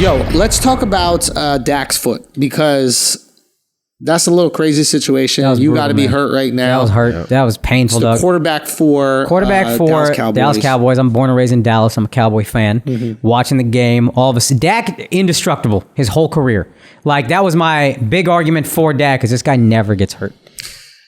Yo, let's talk about Dak's foot, because that's a little crazy situation. You got to be hurt right now. That was hurt. Yep. That was painful, Doug. Quarterback for Dallas Cowboys. I'm born and raised in Dallas. I'm a Cowboy fan. Watching the game, all of a sudden, Dak, indestructible his whole career. Like, that was my big argument for Dak, because this guy never gets hurt.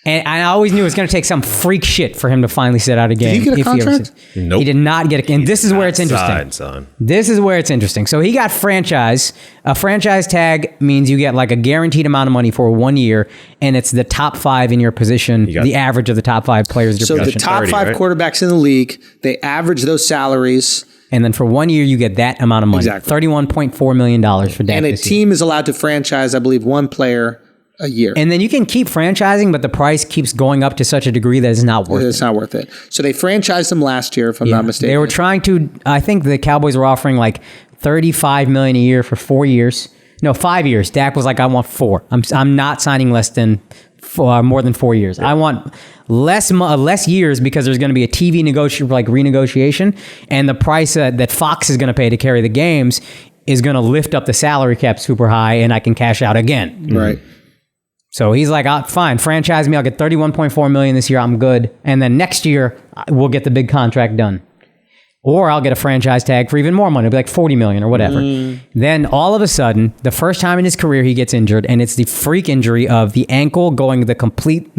And I always knew it was going to take some freak shit for him to finally sit out a game. Did he get a contract? Nope. He did not get a... And this is where it's interesting. This is where it's interesting. So he got franchise. A franchise tag means you get like a guaranteed amount of money for 1 year, and it's the top 5 in your position, the average of the top 5 players in your position. So the top 5 quarterbacks in the league, they average those salaries. And then for 1 year, you get that amount of money. Exactly. $31.4 million for Dak. And a team is allowed to franchise, I believe, 1 player a year. And then you can keep franchising, but the price keeps going up to such a degree that it's not worth it. It's not worth it. So they franchised him last year, if I'm not mistaken. They were trying to, I think the Cowboys were offering like $35 million a year for 4 years. No, 5 years. Dak was like, I want 4. I'm not signing less than more than 4 years. I want less years, because there's going to be a TV renegotiation, and the price that Fox is going to pay to carry the games is going to lift up the salary cap super high, and I can cash out again. Right. So he's like, fine, franchise me. I'll get $31.4 million this year. I'm good. And then next year, we'll get the big contract done. Or I'll get a franchise tag for even more money. It'll be like $40 million or whatever. Then all of a sudden, the first time in his career, he gets injured, and it's the freak injury of the ankle the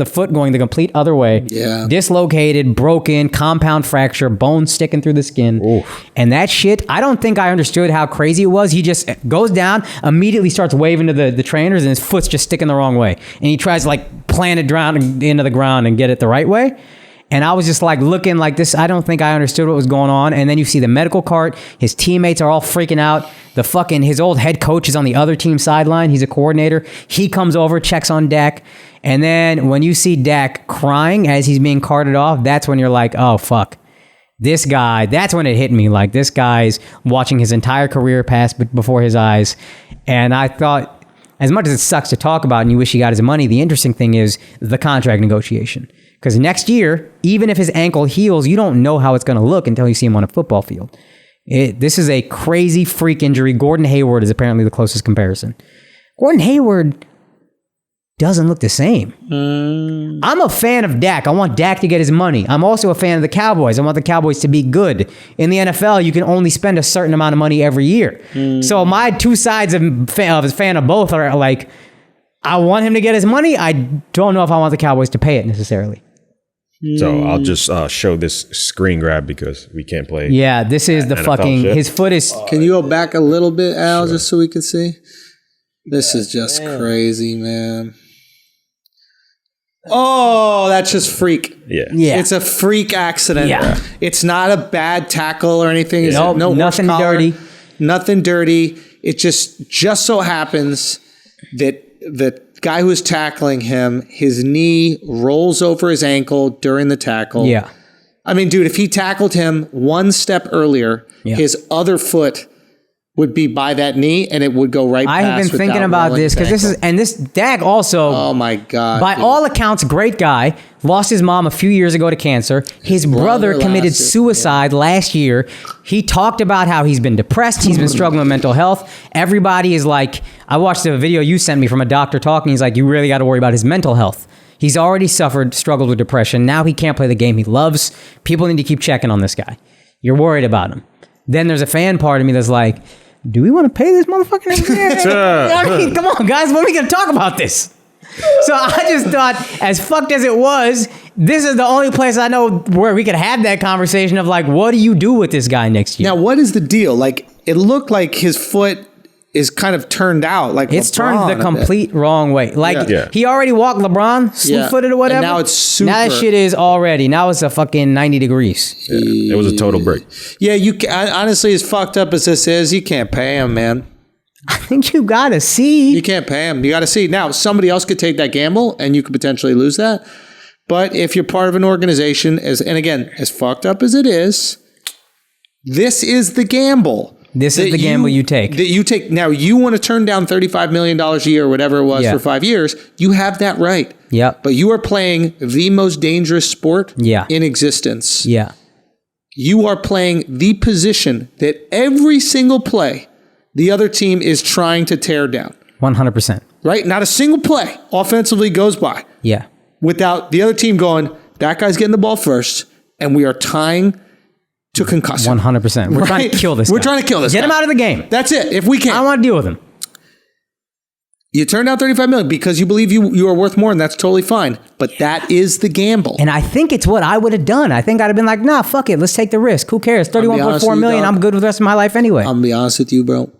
foot going the complete other way. Yeah. Dislocated, broken, compound fracture, bone sticking through the skin. Oof. And that shit, I don't think I understood how crazy it was. He just goes down, immediately starts waving to the trainers, and his foot's just sticking the wrong way. And he tries to like plant it down into the ground and get it the right way. And I was just like looking like this. I don't think I understood what was going on. And then you see the medical cart. His teammates are all freaking out. His old head coach is on the other team sideline. He's a coordinator. He comes over, checks on Dak. And then when you see Dak crying as he's being carted off, that's when you're like, oh, fuck. This guy, that's when it hit me. Like, this guy's watching his entire career pass before his eyes. And I thought, as much as it sucks to talk about and you wish he got his money, the interesting thing is the contract negotiation. Because next year, even if his ankle heals, you don't know how it's going to look until you see him on a football field. This is a crazy freak injury. Gordon Hayward is apparently the closest comparison. Gordon Hayward doesn't look the same. I'm a fan of Dak. I want Dak to get his money. I'm also a fan of the Cowboys. I want the Cowboys to be good. In the NFL, you can only spend a certain amount of money every year. So my two sides of a fan of both are like, I want him to get his money. I don't know if I want the Cowboys to pay it necessarily. So I'll just show this screen grab because we can't play. Yeah, this is the NFL fucking shit. His foot is. Can you go back a little bit, Al, just so we can see? This is just crazy, man. Oh, that's just freak. Yeah. It's a freak accident. Yeah. It's not a bad tackle or anything. Nope, no nothing dirty. Nothing dirty. It just so happens that the guy who's tackling him, his knee rolls over his ankle during the tackle. Yeah. I mean, dude, if he tackled him one step earlier, his other foot would be by that knee and it would go right past. I have been thinking about this because this Dak also. Oh my God. By all accounts, great guy. Lost his mom a few years ago to cancer. His brother committed suicide last year. He talked about how he's been depressed. He's been struggling with mental health. Everybody is like, I watched a video you sent me from a doctor talking. He's like, you really got to worry about his mental health. He's already struggled with depression. Now he can't play the game he loves. People need to keep checking on this guy. You're worried about him. Then there's a fan part of me that's like, do we want to pay this motherfucker? I mean, come on, guys. When are we going to talk about this? So I just thought, as fucked as it was, this is the only place I know where we could have that conversation of like, what do you do with this guy next year? Now, what is the deal? Like, it looked like his foot is kind of turned out. Like it's LeBron turned the complete wrong way. Like he already walked LeBron, slew-footed or whatever. And now it's super. Now that shit is already. Now it's a fucking 90 degrees. Yeah, it was a total break. Yeah, honestly, as fucked up as this is, you can't pay him, man. I think you gotta see. You can't pay him. You gotta see. Now, somebody else could take that gamble and you could potentially lose that. But if you're part of an organization, and again, as fucked up as it is, this is the gamble. This is the gamble you take. That you take. Now, you want to turn down $35 million a year or whatever it was for 5 years. You have that right. Yep. But you are playing the most dangerous sport in existence. Yeah. You are playing the position that every single play the other team is trying to tear down. 100%. Right? Not a single play offensively goes by Yeah. without the other team going, that guy's getting the ball first, and we are tying to concuss him. 100%. We're trying to kill this guy. We're trying to kill this guy. Get him out of the game. That's it. If we can. I don't want to deal with him. You turned down $35 million because you believe you are worth more, and that's totally fine. But that is the gamble. And I think it's what I would have done. I think I'd have been like, nah, fuck it. Let's take the risk. Who cares? $31.4 million. I'm good with the rest of my life anyway. I'm going to be honest with you, bro.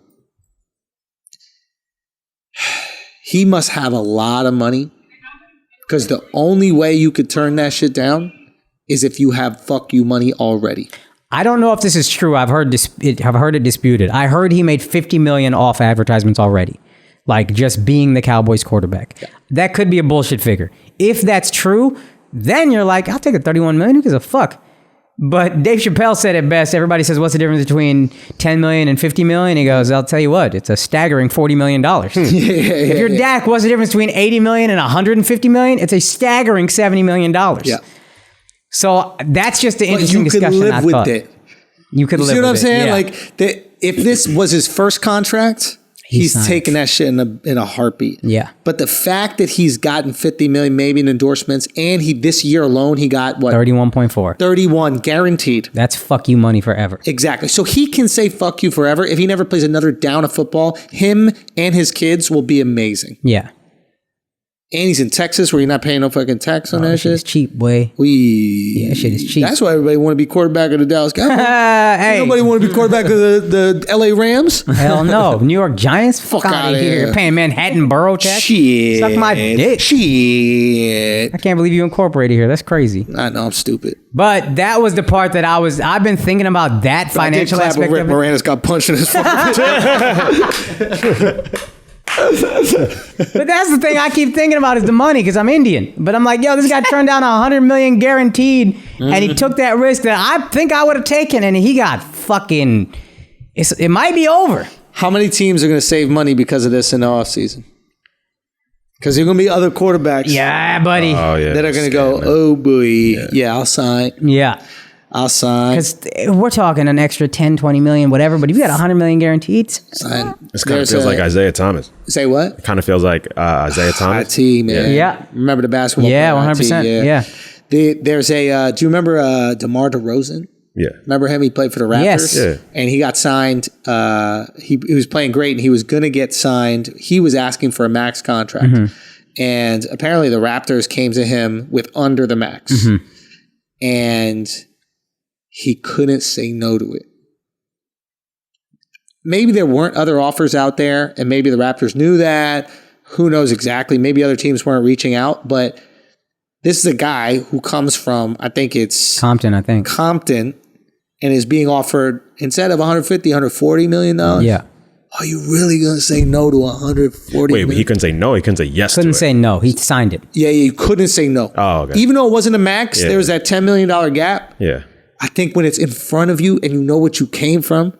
He must have a lot of money because the only way you could turn that shit down is if you have fuck you money already. I don't know if this is true. I've heard it disputed. I heard he made $50 million off advertisements already. Like just being the Cowboys quarterback. Yeah. That could be a bullshit figure. If that's true, then you're like, I'll take a $31 million. Who gives a fuck? But Dave Chappelle said it best. Everybody says, what's the difference between $10 million and $50 million? He goes, I'll tell you what, it's a staggering $40 million. If you're Dak, what's the difference between $80 million and $150 million? It's a staggering $70 million. Yeah. So that's just an interesting discussion. You could live with it. You could live with it. See what I'm saying? Yeah. Like, if this was his first contract, he's taking that shit in a heartbeat. Yeah. But the fact that he's gotten $50 million maybe in endorsements, and this year alone he got what? 31.4. 31 guaranteed. That's fuck you money forever. Exactly. So he can say fuck you forever. If he never plays another down of football, him and his kids will be amazing. Yeah. And he's in Texas where you're not paying no fucking tax on that shit. It's cheap, boy. Yeah, shit is cheap. That's why everybody want to be quarterback of the Dallas Cowboys. Hey. Nobody want to be quarterback of the LA Rams. Hell no. New York Giants? Fuck out of here. Paying Manhattan borough tax? Shit. Suck my dick. Shit. I can't believe you incorporated here. That's crazy. I know, I'm stupid. But that was the part that I've been thinking about that financial aspect Rick of it. Moranis got punched in his fucking But that's the thing I keep thinking about is the money because I'm Indian. But I'm like, yo, this guy turned down $100 million guaranteed, and he took that risk that I think I would have taken, and he got fucking. It might be over. How many teams are going to save money because of this in the offseason? Because there are going to be other quarterbacks. Yeah, buddy. Oh, yeah. That are going to go, oh boy, yeah, I'll sign. Yeah. I'll sign. Because we're talking an extra 10, 20 million, whatever, but if you got 100 million guaranteed, Sign. This kind of feels like Isaiah Thomas. Say what? It kind of feels like Isaiah Thomas. IT, man. Yeah. Remember the basketball yeah, player, 100%. Yeah. There's a, do you remember DeMar DeRozan? Yeah. Remember him? He played for the Raptors. Yes. Yeah. And he got signed. He was playing great and he was going to get signed. He was asking for a max contract. Mm-hmm. And apparently the Raptors came to him with under the max. Mm-hmm. And he couldn't say no to it. Maybe there weren't other offers out there, and maybe the Raptors knew that. Who knows exactly? Maybe other teams weren't reaching out, but this is a guy who comes from, I think it's Compton, and is being offered, instead of $140 million. Yeah. Are you really going to say no to $140 million? Wait, he couldn't say no. He couldn't say yes. Couldn't say no. He signed it. Yeah, you couldn't say no. Oh, okay. Even though it wasn't a max, there was that $10 million gap. Yeah. I think when it's in front of you and you know what you came from,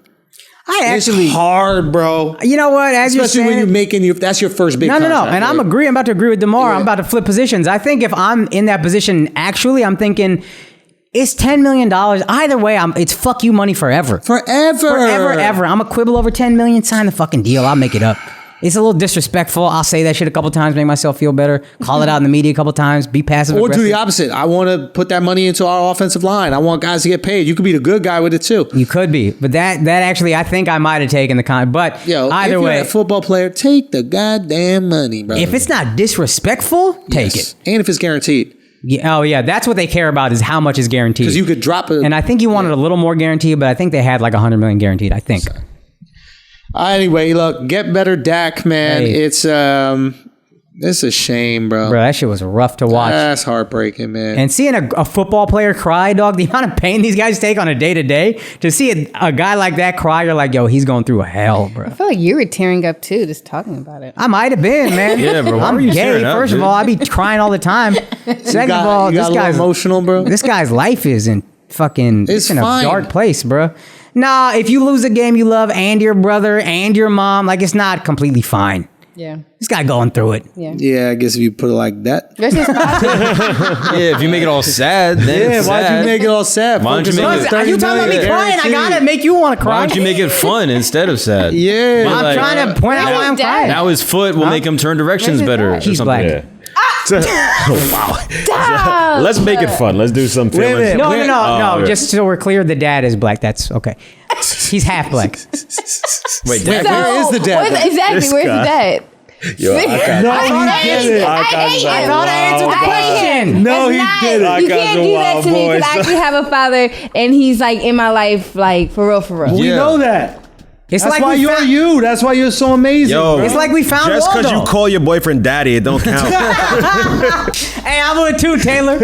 it's hard, bro. You know what? Especially when you're making that's your first big contract. No. And right? I'm about to agree with DeMar. Yeah. I'm about to flip positions. I think if I'm in that position, actually, I'm thinking it's $10 million. Either way, it's fuck you money forever. Forever. I'm a quibble over $10 million. Sign the fucking deal. I'll make it up. It's a little disrespectful. I'll say that shit a couple times, make myself feel better. Call it out in the media a couple times. Be passive aggressive. Or do the opposite. I want to put that money into our offensive line. I want guys to get paid. You could be the good guy with it too. You could be, but that actually, I think I might have taken the con. But either way, if you're a football player, take the goddamn money, bro. If it's not disrespectful, take it. And if it's guaranteed. Yeah, that's what they care about is how much is guaranteed. Because you could drop it. And I think you wanted a little more guaranteed, but I think they had like $100 million guaranteed. I think. Sorry. Anyway, look, get better, Dak, man. Hey. It's a shame, bro. Bro, that shit was rough to watch. That's heartbreaking, man. And seeing a football player cry, dog, the amount of pain these guys take on a day-to-day, to see a guy like that cry, you're like, yo, he's going through hell, bro. I feel like you were tearing up, too, just talking about it. I might have been, man. Yeah, bro. I'm gay, first of all. I be crying all the time. Second of all, this guy's emotional, bro. This guy's life is in fucking... It's in a dark place, bro. Nah, if you lose a game you love and your brother and your mom, like, it's not completely fine. Yeah. This guy going through it. Yeah. Yeah, I guess if you put it like that. That's just Yeah, if you make it all sad, then Yeah, it's why'd sad. you make it all sad? Why don't you Focus make on it- the Are 30 you talking about me million crying? I guaranteed. gotta make you want to cry. Why don't you make it fun instead of sad? Yeah. I'm like- trying to point out why I'm Dad. crying. Now his foot will make him turn directions Where's his better. dad? or He's something. black. Wow. Let's make it fun. Let's do some Wait a feelings. minute. No, Oh, okay. just so we're clear, the dad is black. That's okay. He's half black. Wait, Wait, where is the dad? Exactly. This Where's guy. the dad? Yo, No, he did it. I thought I answered the question. No, he did it. You can't do that to me because I actually have a father and he's like in my life, like for real, for real. We Yeah. know that. It's That's like why we you're found, you. That's why you're so amazing. Yo, bro. It's like we found just because Waldo. you call your boyfriend daddy, it don't count. Hey, I would too, Taylor.